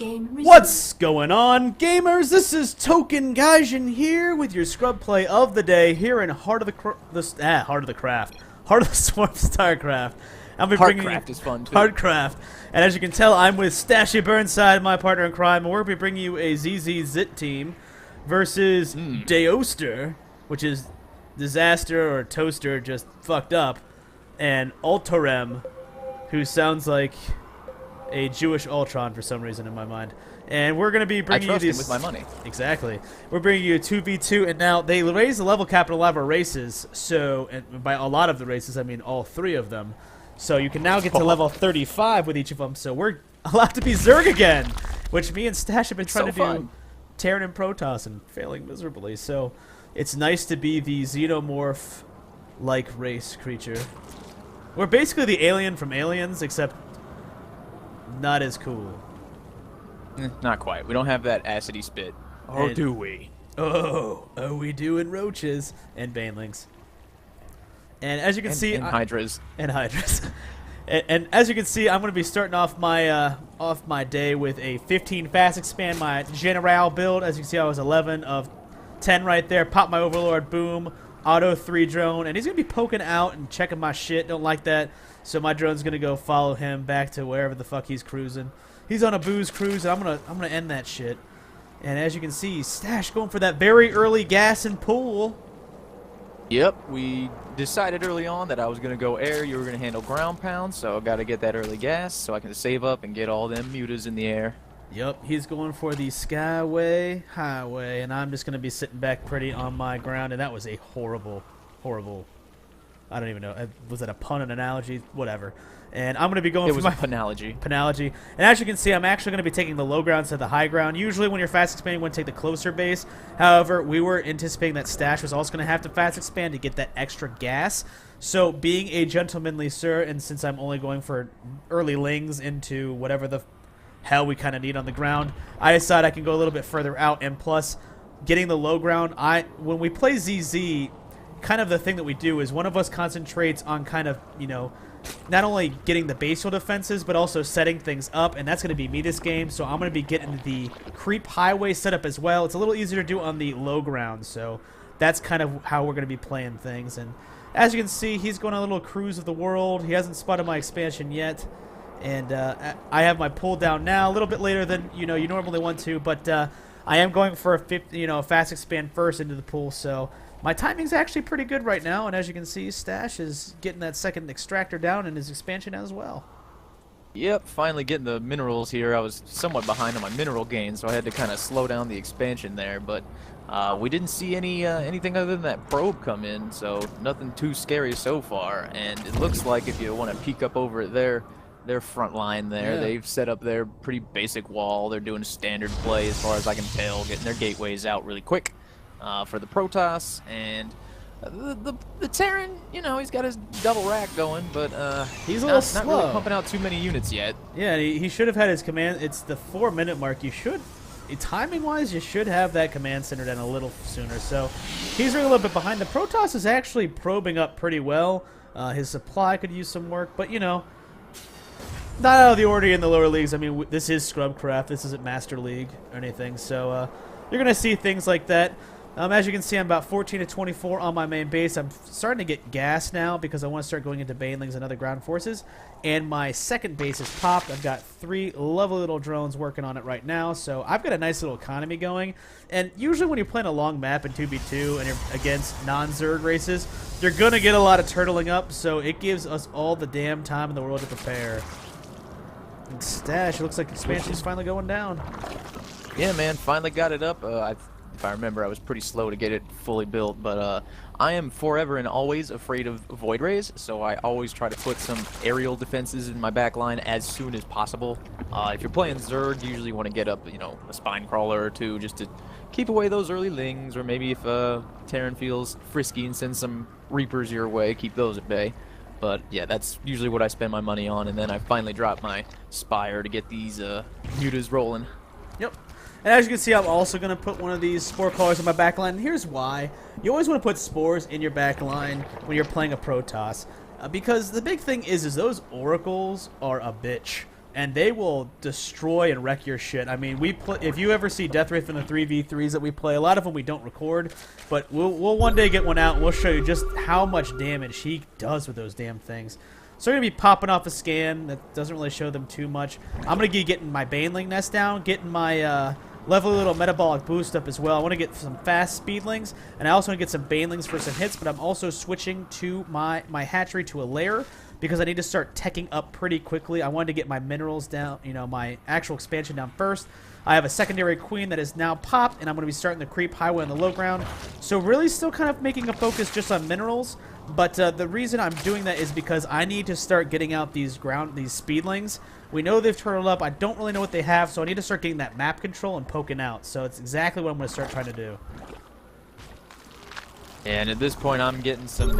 Game resumed. What's going on, gamers? This is Token Gaijin here with your scrub play of the day here in Heart of the Craft, Heart of the Swarm Starcraft. I'll be bringing Heartcraft is fun too. Heartcraft, and as you can tell, I'm with Stashburnside, my partner in crime, and we're going to be bringing you a ZZ Zit team versus Deoster, which is disaster or toaster just fucked up, and Ultorem, who sounds like a Jewish Ultron for some reason in my mind. And we're going to be bringing you these... him with my money. Exactly. We're bringing you a 2v2, and now they raise the level cap in a lot of our races, so, and by a lot of the races, I mean all three of them. So you can now get to level 35 with each of them, so we're allowed to be Zerg again, which me and Stash have been trying to do Terran and Protoss and failing miserably. So it's nice to be the Xenomorph-like race creature. We're basically the alien from Aliens, except not as cool. Not quite. We don't have that acidy spit. Or And- do we? Oh, we do in roaches and banelings. And as you can see, And hydras. and hydras. and as you can see, I'm going to be starting off my day with a 15 fast expand, my general build. As you can see, I was 11 of 10 right there. Pop my overlord, boom, auto 3 drone, and he's going to be poking out and checking my shit. Don't like that. So my drone's going to go follow him back to wherever the fuck he's cruising. He's on a booze cruise, and I'm gonna end that shit. And as you can see, Stash going for that very early gas and pool. Yep, we decided early on that I was going to go air, you were going to handle ground pound, so I got to get that early gas so I can save up and get all them mutas in the air. Yep, he's going for the Skyway Highway, and I'm just going to be sitting back pretty on my ground, and that was a horrible, I don't even know, was that a pun, an analogy? Whatever. And I'm going to be going It for was my a penalogy. Penalogy. And as you can see, I'm actually going to be taking the low ground to the high ground. Usually when you're fast expanding, you want to take the closer base. However, we were anticipating that Stash was also going to have to fast expand to get that extra gas. So being a gentlemanly sir, and since I'm only going for early lings into whatever the hell we kind of need on the ground, I decided I can go a little bit further out. And plus, getting the low ground, when we play ZZ, kind of the thing that we do is one of us concentrates on kind of, you know, not only getting the basal defenses, but also setting things up, and that's going to be me this game, so I'm going to be getting the creep highway set up as well. It's a little easier to do on the low ground, so that's kind of how we're going to be playing things. And as you can see, he's going on a little cruise of the world. He hasn't spotted my expansion yet, and I have my pull down now, a little bit later than you normally want to, but I am going for a fast expand first into the pool, so my timing's actually pretty good right now, and as you can see, Stash is getting that second extractor down in his expansion as well. Yep, finally getting the minerals here. I was somewhat behind on my mineral gain, so I had to kind of slow down the expansion there, but we didn't see anything other than that probe come in, so nothing too scary so far. And it looks like if you want to peek up over their front line there, they've set up their pretty basic wall. They're doing standard play as far as I can tell, getting their gateways out really quick. For the Protoss, and the Terran, he's got his double rack going, but he's a little slow. Not really pumping out too many units yet. Yeah, he should have had his command. It's the 4-minute mark. You should, timing-wise, you should have that command center down a little sooner. So he's really a little bit behind. The Protoss is actually probing up pretty well. His supply could use some work, but not out of the order in the lower leagues. I mean, this is Scrubcraft. This isn't Master League or anything. So you're gonna see things like that. As you can see, I'm about 14 to 24 on my main base. I'm starting to get gas now because I want to start going into banelings and other ground forces. And my second base is popped. I've got 3 lovely little drones working on it right now. So I've got a nice little economy going. And usually when you're playing a long map in 2v2 and you're against non-Zerg races, you're going to get a lot of turtling up. So it gives us all the damn time in the world to prepare. And Stash, it looks like expansion's finally going down. Yeah, man, finally got it up. If I remember, I was pretty slow to get it fully built, but I am forever and always afraid of Void Rays, so I always try to put some aerial defenses in my back line as soon as possible. If you're playing Zerg, you usually want to get up, a spine crawler or two just to keep away those early lings, or maybe if Terran feels frisky and sends some Reapers your way, keep those at bay. But yeah, that's usually what I spend my money on, and then I finally drop my Spire to get these mutas rolling. Yep. And as you can see, I'm also going to put one of these spore callers in my back line. And here's why. You always want to put spores in your back line when you're playing a Protoss. Because the big thing is those oracles are a bitch. and they will destroy and wreck your shit. I mean, if you ever see Death Ray from the 3v3s that we play, a lot of them we don't record, but we'll one day get one out, and we'll show you just how much damage he does with those damn things. So we're going to be popping off a scan that doesn't really show them too much. I'm going to be getting my Baneling nest down, getting my lovely little metabolic boost up as well. I want to get some fast speedlings, and I also want to get some Banelings for some hits, but I'm also switching to my hatchery to a lair, because I need to start teching up pretty quickly. I wanted to get my minerals down, my actual expansion down first. I have a secondary queen that is now popped, and I'm going to be starting the creep highway on the low ground. So really still kind of making a focus just on minerals, but the reason I'm doing that is because I need to start getting out these speedlings. We know they've turtled up. I don't really know what they have, so I need to start getting that map control and poking out. So it's exactly what I'm going to start trying to do. And at this point, I'm getting some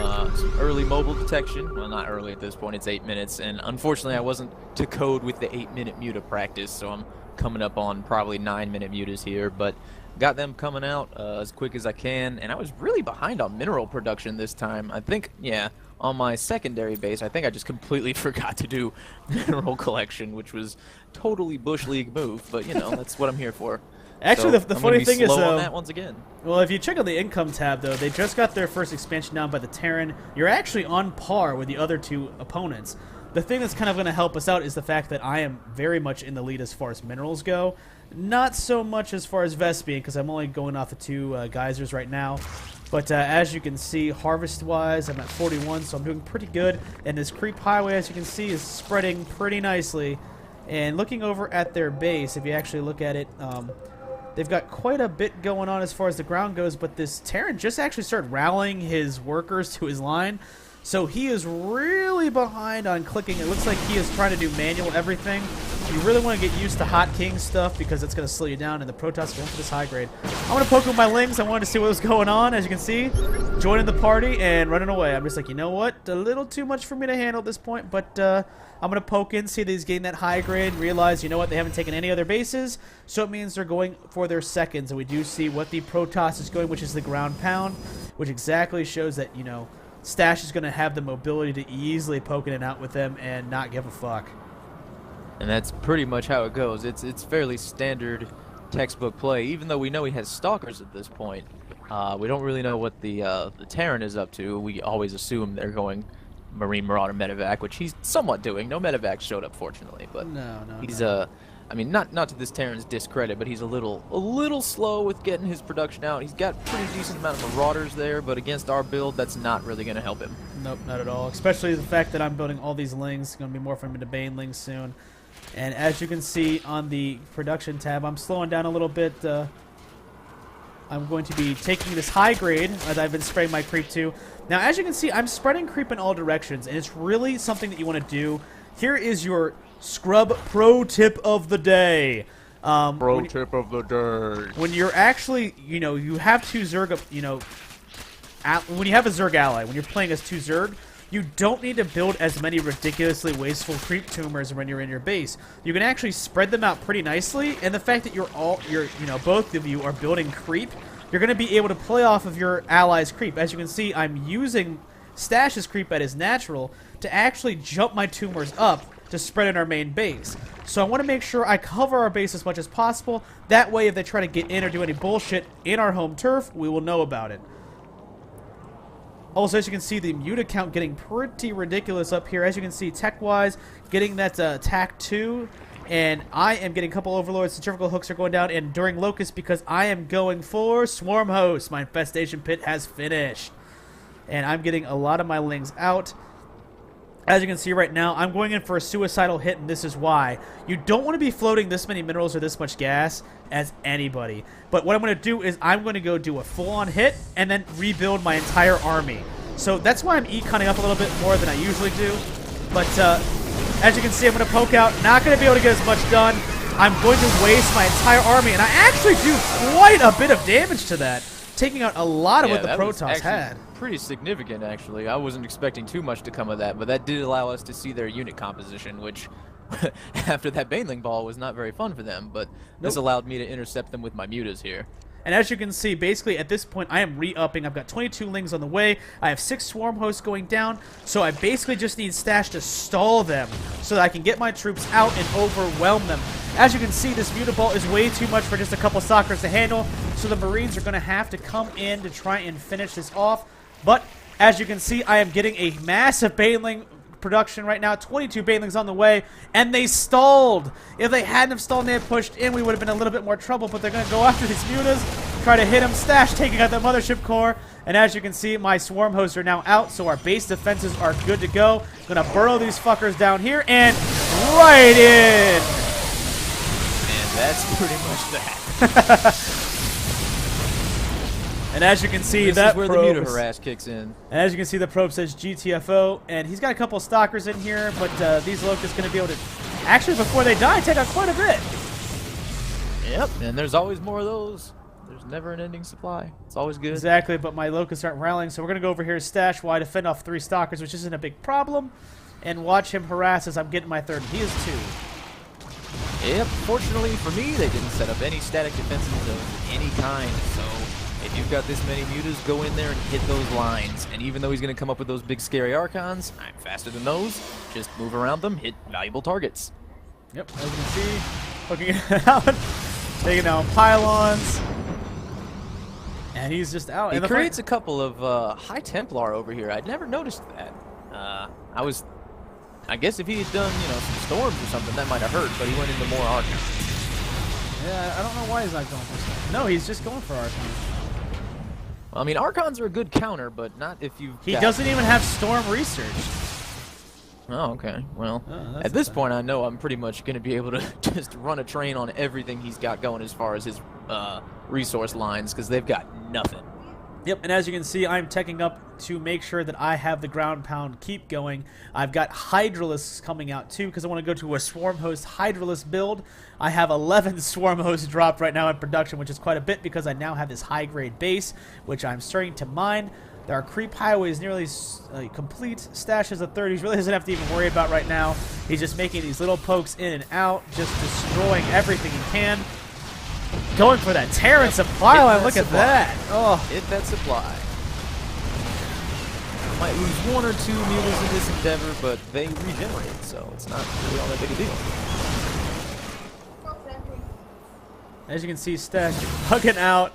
early mobile detection. Well, not early at this point. It's 8 minutes. And unfortunately, I wasn't to code with the 8-minute muta practice, so I'm coming up on probably 9-minute mutas here. But got them coming out as quick as I can. And I was really behind on mineral production this time. I think, yeah, on my secondary base, I think I just completely forgot to do mineral collection, which was totally Bush League move. But, that's what I'm here for. Actually, so the funny thing is, on that once again. Well, if you check out the income tab, though, they just got their first expansion down by the Terran. You're actually on par with the other two opponents. The thing that's kind of going to help us out is the fact that I am very much in the lead as far as minerals go. Not so much as far as Vespian, because I'm only going off the two geysers right now. But as you can see, harvest-wise, I'm at 41, so I'm doing pretty good. And this creep highway, as you can see, is spreading pretty nicely. And looking over at their base, if you actually look at it, they've got quite a bit going on as far as the ground goes, but this Terran just actually started rallying his workers to his line. So he is really behind on clicking. It looks like he is trying to do manual everything. You really want to get used to Hot King stuff because it's going to slow you down, and the Protoss going for this high grade. I'm going to poke with my Lings. I wanted to see what was going on, as you can see. Joining the party and running away. I'm just like, you know what? A little too much for me to handle at this point, but I'm going to poke in, see these gain that high grade, and realize, you know what, they haven't taken any other bases, so it means they're going for their seconds. And we do see what the Protoss is going, which is the ground pound, which exactly shows that, Stash is going to have the mobility to easily poke in and out with them and not give a fuck. And that's pretty much how it goes. It's fairly standard textbook play, even though we know he has stalkers at this point. We don't really know what the Terran is up to. We always assume they're going Marine Marauder medevac, which he's somewhat doing. No medevac showed up, fortunately, but he's I mean, not to this Terran's discredit, but he's a little slow with getting his production out. He's got pretty decent amount of Marauders there, but against our build, that's not really going to help him. Nope, not at all. Especially the fact that I'm building all these Lings. It's going to be more for him into Banelings soon. And as you can see on the production tab, I'm slowing down a little bit. I'm going to be taking this high grade as I've been spraying my creep to. Now, as you can see, I'm spreading creep in all directions, and it's really something that you want to do. Here is your Scrub pro tip of the day. Tip of the day. When you're actually, you have two Zerg, when you have a Zerg ally, when you're playing as two Zerg, you don't need to build as many ridiculously wasteful creep tumors when you're in your base. You can actually spread them out pretty nicely, and the fact that both of you are building creep, you're going to be able to play off of your allies' creep. As you can see, I'm using Stash's creep at his natural to actually jump my tumors up to spread in our main base. So I want to make sure I cover our base as much as possible. That way, if they try to get in or do any bullshit in our home turf, we will know about it. Also, as you can see, the muta count getting pretty ridiculous up here. As you can see, tech-wise, getting that attack 2, and I am getting a couple overlords. Centrifugal hooks are going down, and during Locust, because I am going for Swarm Host. My infestation pit has finished. And I'm getting a lot of my Lings out. As you can see right now, I'm going in for a suicidal hit, and this is why. You don't want to be floating this many minerals or this much gas as anybody. But what I'm going to do is I'm going to go do a full-on hit and then rebuild my entire army. So that's why I'm econing up a little bit more than I usually do. But as you can see, I'm going to poke out. Not going to be able to get as much done. I'm going to waste my entire army, and I actually do quite a bit of damage to that, taking out a lot of what the Protoss had. Pretty significant, actually. I wasn't expecting too much to come of that, but that did allow us to see their unit composition, which after that Baneling ball was not very fun for them, but this allowed me to intercept them with my mutas here. And as you can see, basically at this point, I am re-upping. I've got 22 lings on the way. I have 6 swarm hosts going down. So I basically just need Stash to stall them so that I can get my troops out and overwhelm them. As you can see, this Mutable is way too much for just a couple Stalkers to handle. So the Marines are going to have to come in to try and finish this off. But as you can see, I am getting a massive Baneling production right now. 22 Banelings on the way, and they stalled. If they hadn't have stalled and they had pushed in, we would have been a little bit more trouble, but they're going to go after these Mutas, try to hit them. Stash taking out the Mothership Core, and as you can see, my Swarm Hosts are now out, so our base defenses are good to go. Going to burrow these fuckers down here, and right in! And that's pretty much that. And as you can see, this that is where the Muta harass kicks in. And as you can see, the probe says GTFO, and he's got a couple Stalkers in here, but these Locusts going to be able to, actually, before they die, take out quite a bit. Yep, and there's always more of those. There's never an ending supply. It's always good. Exactly, but my Locusts aren't rallying, so we're going to go over here to Stash while I defend off 3 Stalkers, which isn't a big problem, and watch him harass as I'm getting my 3rd. He is 2. Yep, fortunately for me, they didn't set up any static defenses of any kind, so if you've got this many Mutas, go in there and hit those lines. And even though he's going to come up with those big scary Archons, I'm faster than those. Just move around them, hit valuable targets. Yep, as you can see, looking it out, taking down pylons. And he's just out. He creates a couple of High Templar over here. I'd never noticed that. I guess if he had done, you know, some storms or something, that might have hurt, but he went into more Archons. Yeah, I don't know why he's not going for stuff. No, he's just going for Archons. Well, I mean, Archons are a good counter, but not if you. He doesn't even have Storm Research. Oh, okay. Well, at this point, I know I'm pretty much going to be able to just run a train on everything he's got going as far as his resource lines, because they've got nothing. Yep, and as you can see, I'm teching up to make sure that I have the ground pound keep going. I've got Hydralisks coming out too, because I want to go to a Swarm Host Hydralisk build. I have 11 Swarm Hosts dropped right now in production, which is quite a bit because I now have this high-grade base, which I'm starting to mine. Our creep highway is nearly complete. Stash is a 30. He really doesn't have to even worry about right now. He's just making these little pokes in and out, just destroying everything he can. Going for that Terran supply line. Look at that. Oh, hit that supply. Might lose 1 or 2 Mutas in this endeavor, but they regenerate, so it's not really all that big a deal. As you can see, Stash bugging out.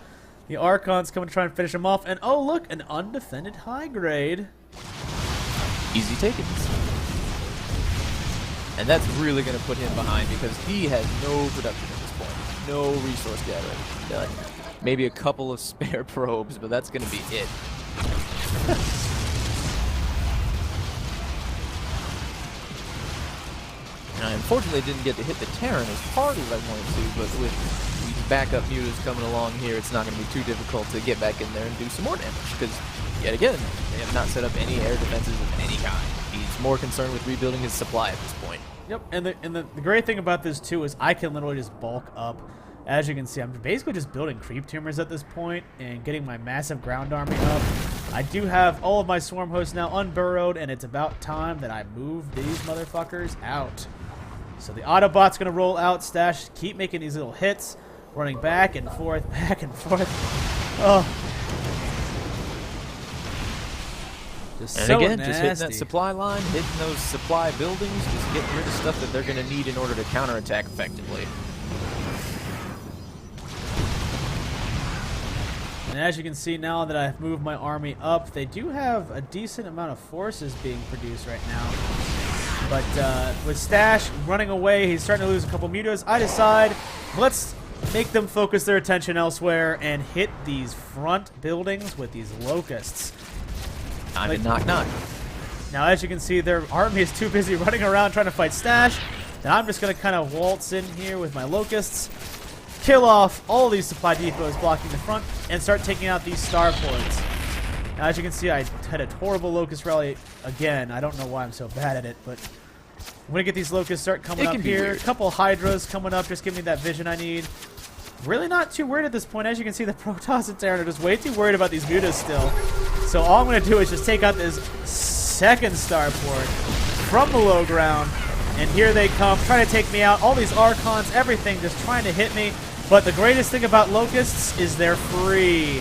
The Archons coming to try and finish him off. And oh, look, an undefended high grade. Easy takings. And that's really going to put him behind because he has no production at this point. No resource gathering. None. Maybe a couple of spare probes, but that's going to be it. And I unfortunately didn't get to hit the Terran as hard as I wanted to, but with these backup Mutas coming along here, it's not going to be too difficult to get back in there and do some more damage, because, yet again, they have not set up any air defenses of any kind. He's more concerned with rebuilding his supply at this point. Yep, and the great thing about this, too, is I can literally just bulk up. As you can see, I'm basically just building creep tumors at this point and getting my massive ground army up. I do have all of my swarm hosts now unburrowed, and it's about time that I move these motherfuckers out. So the Autobot's going to roll out. Stash, keep making these little hits, running back and forth, back and forth. Oh. Just and so again, nasty. just hitting that supply line, hitting those supply buildings, just getting rid of stuff that they're going to need in order to counterattack effectively. And as you can see now that I've moved my army up, they do have a decent amount of forces being produced right now. But with Stash running away, he's starting to lose a couple mutas. I decide, let's make them focus their attention elsewhere and hit these front buildings with these locusts. Time to knock knock. Now, as you can see, their army is too busy running around trying to fight Stash. And I'm just going to kind of waltz in here with my locusts, kill off all these supply depots blocking the front, and start taking out these starports. Now, as you can see, I had a horrible locust rally again. I don't know why I'm so bad at it, but I'm going to get these locusts start coming up here. A couple hydras coming up, just give me that vision I need. Really not too worried at this point. As you can see, the Protoss and Terran are just way too worried about these mutas still. So all I'm going to do is just take out this second starport from the low ground. And here they come, trying to take me out. All these Archons, everything just trying to hit me. But the greatest thing about locusts is they're free.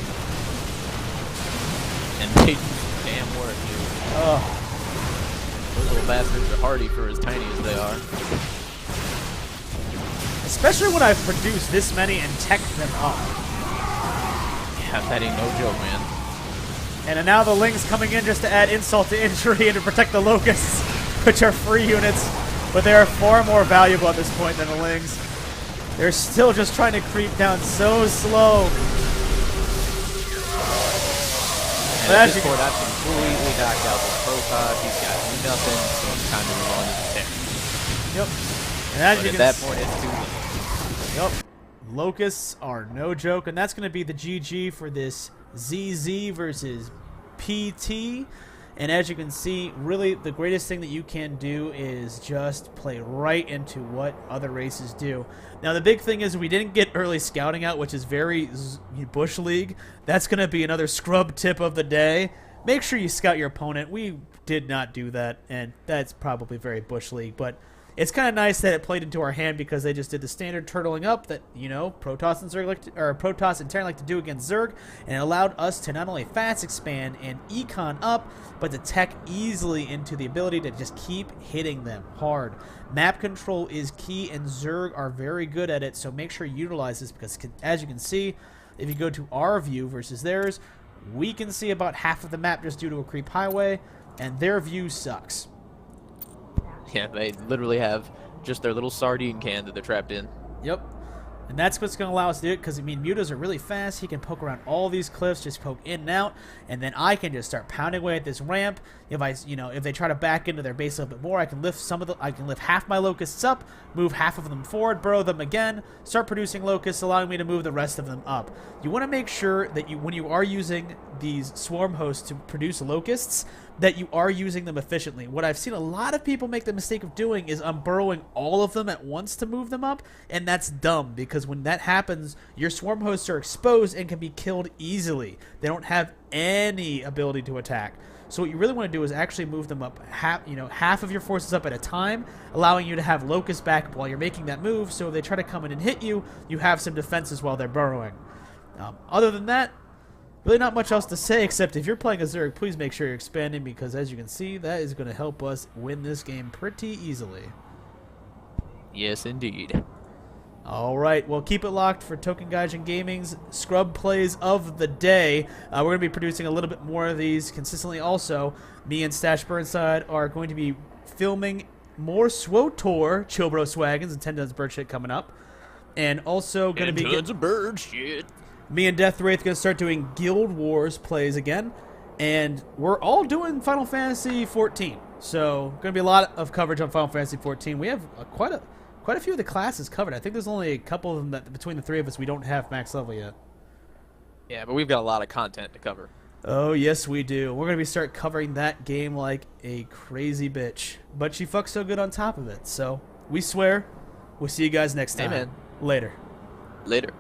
And they do damn work, dude. Oh. Those little bastards are hardy for as tiny as they are. Especially when I've produced this many and teched them up. Yeah, that ain't no joke, man. And now the Lings coming in just to add insult to injury and to protect the locusts, which are free units. But they are far more valuable at this point than the Lings. They're still just trying to creep down so slow. And at this point, I've completely knocked out the Protoss. He's got nothing, so I'm kind of on his tech. Yep. And as you at can that point, it's too late. Yep. Locusts are no joke, and that's going to be the GG for this ZZ versus PT. And as you can see, really the greatest thing that you can do is just play right into what other races do. Now the big thing is we didn't get early scouting out, which is very Bush League. That's going to be another scrub tip of the day. Make sure you scout your opponent. We did not do that, and that's probably very Bush League, but it's kind of nice that it played into our hand because they just did the standard turtling up that, you know, Protoss and Zerg Protoss and Terran like to do against Zerg, and it allowed us to not only fast expand and econ up, but to tech easily into the ability to just keep hitting them hard. Map control is key, and Zerg are very good at it, so make sure you utilize this because, as you can see, if you go to our view versus theirs, we can see about half of the map just due to a creep highway, and their view sucks. Yeah, they literally have just their little sardine can that they're trapped in. Yep. And that's what's going to allow us to do it because, I mean, Mutas are really fast. He can poke around all these cliffs, just poke in and out, and then I can just start pounding away at this ramp. If if they try to back into their base a little bit more, I can lift half my locusts up, move half of them forward, burrow them again, start producing locusts, allowing me to move the rest of them up. You want to make sure that when you are using these swarm hosts to produce locusts, that you are using them efficiently. What I've seen a lot of people make the mistake of doing is unburrowing all of them at once to move them up, and that's dumb because when that happens, your swarm hosts are exposed and can be killed easily. They don't have any ability to attack. So what you really want to do is actually move them up half of your forces up at a time, allowing you to have locusts back while you're making that move, so if they try to come in and hit you, you have some defenses while they're burrowing. Other than that, really not much else to say, except if you're playing a Zerg, please make sure you're expanding because, as you can see, that is going to help us win this game pretty easily. Yes, indeed. All right, well, keep it locked for Token Gaijin Gaming's Scrub Plays of the Day. We're going to be producing a little bit more of these consistently also. Me and Stashburnside are going to be filming more SWOTOR Chilbro Swaggins and 10 Tons Bird Shit coming up. And also going to be... tons of bird shit. Me and Death Wraith going to start doing Guild Wars plays again, and we're all doing Final Fantasy 14. So, going to be a lot of coverage on Final Fantasy 14. We have quite a few of the classes covered. I think there's only a couple of them that between the three of us we don't have max level yet. Yeah, but we've got a lot of content to cover. Oh yes, we do. We're going to start covering that game like a crazy bitch, but she fucks so good on top of it. So we swear, we'll see you guys next time. Amen. Later. Later.